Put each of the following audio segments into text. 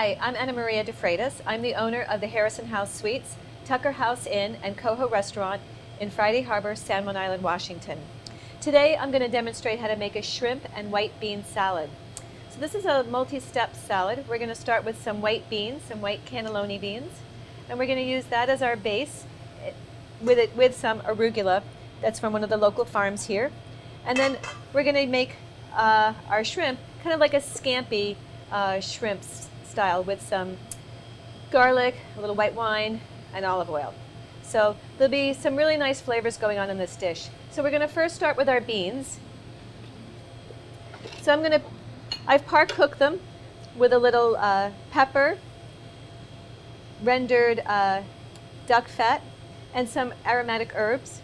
Hi, I'm Anna Maria de Freitas. I'm the owner of the Harrison House Suites, Tucker House Inn, and Coho Restaurant in Friday Harbor, San Juan Island, Washington. Today I'm going to demonstrate how to make a shrimp and white bean salad. So this is a multi-step salad. We're going to start with some white beans, some white cannelloni beans, and we're going to use that as our base with some arugula that's from one of the local farms here. And then we're going to make our shrimp kind of like a scampi shrimp style with some garlic, a little white wine, and olive oil. So there'll be some really nice flavors going on in this dish. So we're going to first start with our beans. So I've par-cooked them with a little pepper, rendered duck fat, and some aromatic herbs.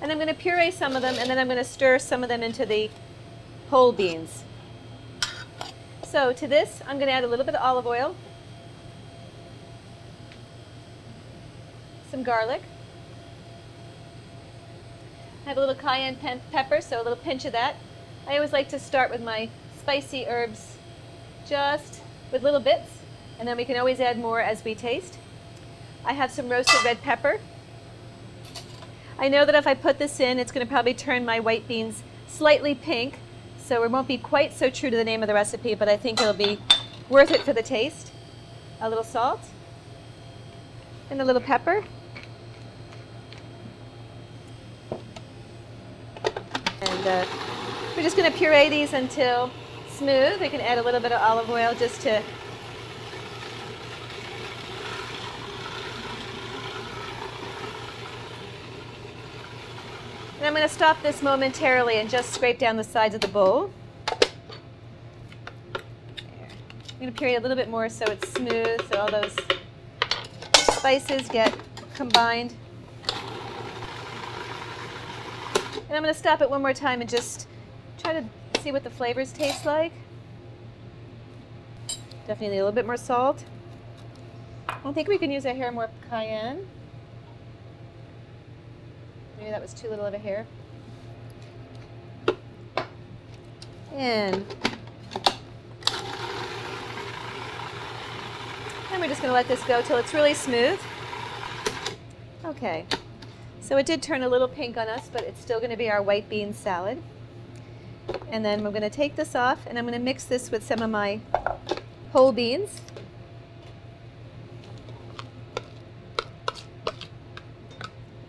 And I'm going to puree some of them, and then I'm going to stir some of them into the whole beans. So to this, I'm going to add a little bit of olive oil, some garlic. I have a little cayenne pepper, so a little pinch of that. I always like to start with my spicy herbs just with little bits, and then we can always add more as we taste. I have some roasted red pepper. I know that if I put this in, it's going to probably turn my white beans slightly pink, so it won't be quite so true to the name of the recipe, but I think it'll be worth it for the taste. A little salt and a little pepper. And we're just going to puree these until smooth. We can add a little bit of olive oil just to And I'm going to stop this momentarily and just scrape down the sides of the bowl. There. I'm going to puree a little bit more so it's smooth, so all those spices get combined. And I'm going to stop it one more time and just try to see what the flavors taste like. Definitely need a little bit more salt. I think we can use a hair more cayenne. Maybe that was too little of a hair. And we're just going to let this go till it's really smooth. Okay, so it did turn a little pink on us, but it's still going to be our white bean salad. And then we're going to take this off, and I'm going to mix this with some of my whole beans.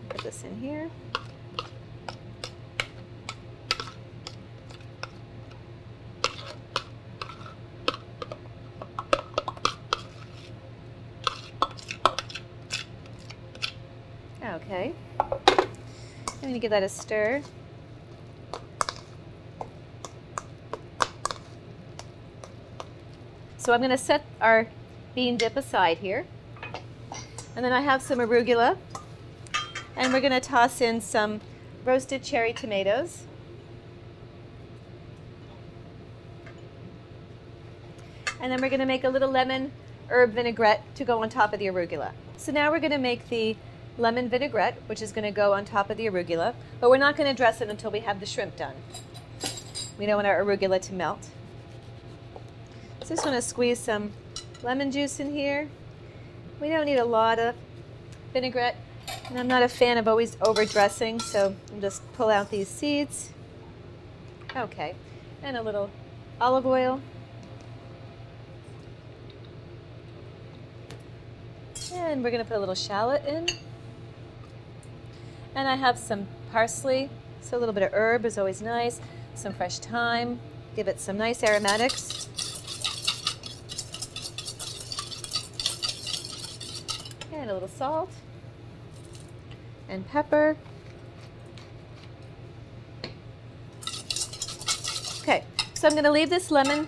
Put this in here. Okay, I'm going to give that a stir. So I'm going to set our bean dip aside here. And then I have some arugula. And we're going to toss in some roasted cherry tomatoes. And then we're going to make a little lemon herb vinaigrette to go on top of the arugula. So now we're going to make the lemon vinaigrette, which is going to go on top of the arugula, but we're not going to dress it until we have the shrimp done. We don't want our arugula to melt. So just want to squeeze some lemon juice in here. We don't need a lot of vinaigrette, and I'm not a fan of always overdressing, so I'll just pull out these seeds. Okay, and a little olive oil. And we're going to put a little shallot in. And I have some parsley, so a little bit of herb is always nice. Some fresh thyme, give it some nice aromatics. And a little salt and pepper. Okay, so I'm going to leave this lemon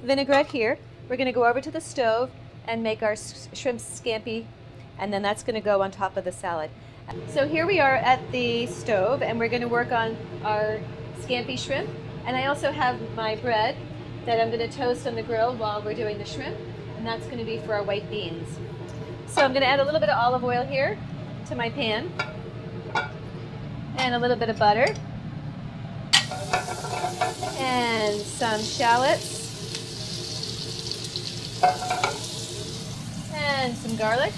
vinaigrette here. We're going to go over to the stove and make our shrimp scampi, and then that's going to go on top of the salad. So here we are at the stove, and we're going to work on our scampi shrimp. And I also have my bread that I'm going to toast on the grill while we're doing the shrimp, and that's going to be for our white beans. So I'm going to add a little bit of olive oil here to my pan, and a little bit of butter. and some shallots, and some garlic.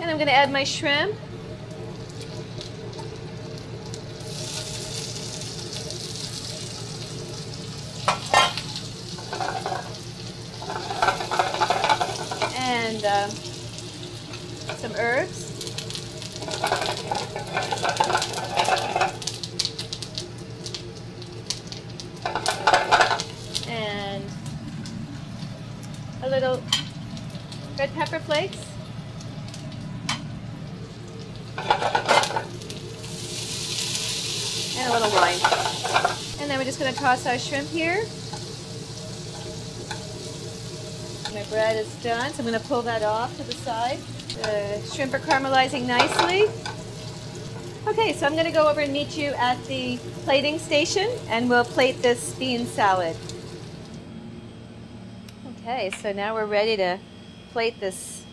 And I'm going to add my shrimp. And some herbs. And a little red pepper flakes. And a little wine. And then we're just going to toss our shrimp here. My bread is done, so I'm going to pull that off to the side. The shrimp are caramelizing nicely. Okay, so I'm going to go over and meet you at the plating station, and we'll plate this bean salad. Okay, so now we're ready to plate this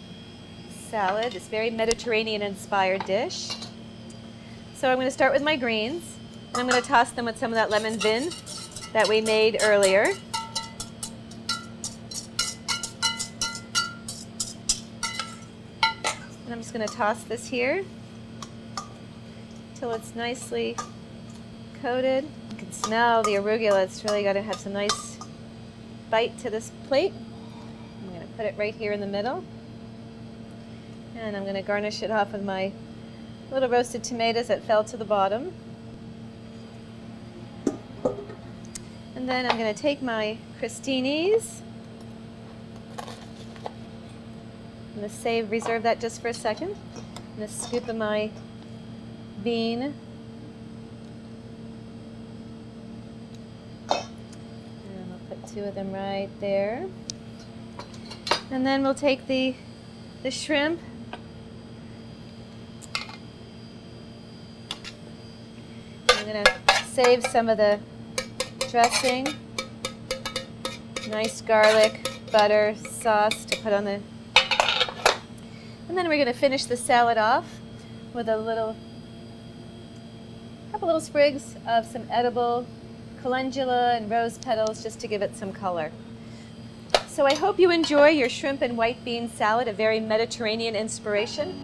salad, this very Mediterranean-inspired dish. So I'm going to start with my greens, and I'm going to toss them with some of that lemon vin that we made earlier. And I'm just going to toss this here till it's nicely coated. You can smell the arugula. It's really got to have some nice bite to this plate. I'm going to put it right here in the middle. And I'm going to garnish it off with my little roasted tomatoes that fell to the bottom. And then I'm going to take my crostinis. I'm going to reserve that just for a second. I'm going to scoop of my bean. And I'll put two of them right there. And then we'll take the shrimp. I'm going to save some of the dressing. Nice garlic, butter, sauce to put on the... And then we're going to finish the salad off with a couple little sprigs of some edible calendula and rose petals just to give it some color. So I hope you enjoy your shrimp and white bean salad, a very Mediterranean inspiration.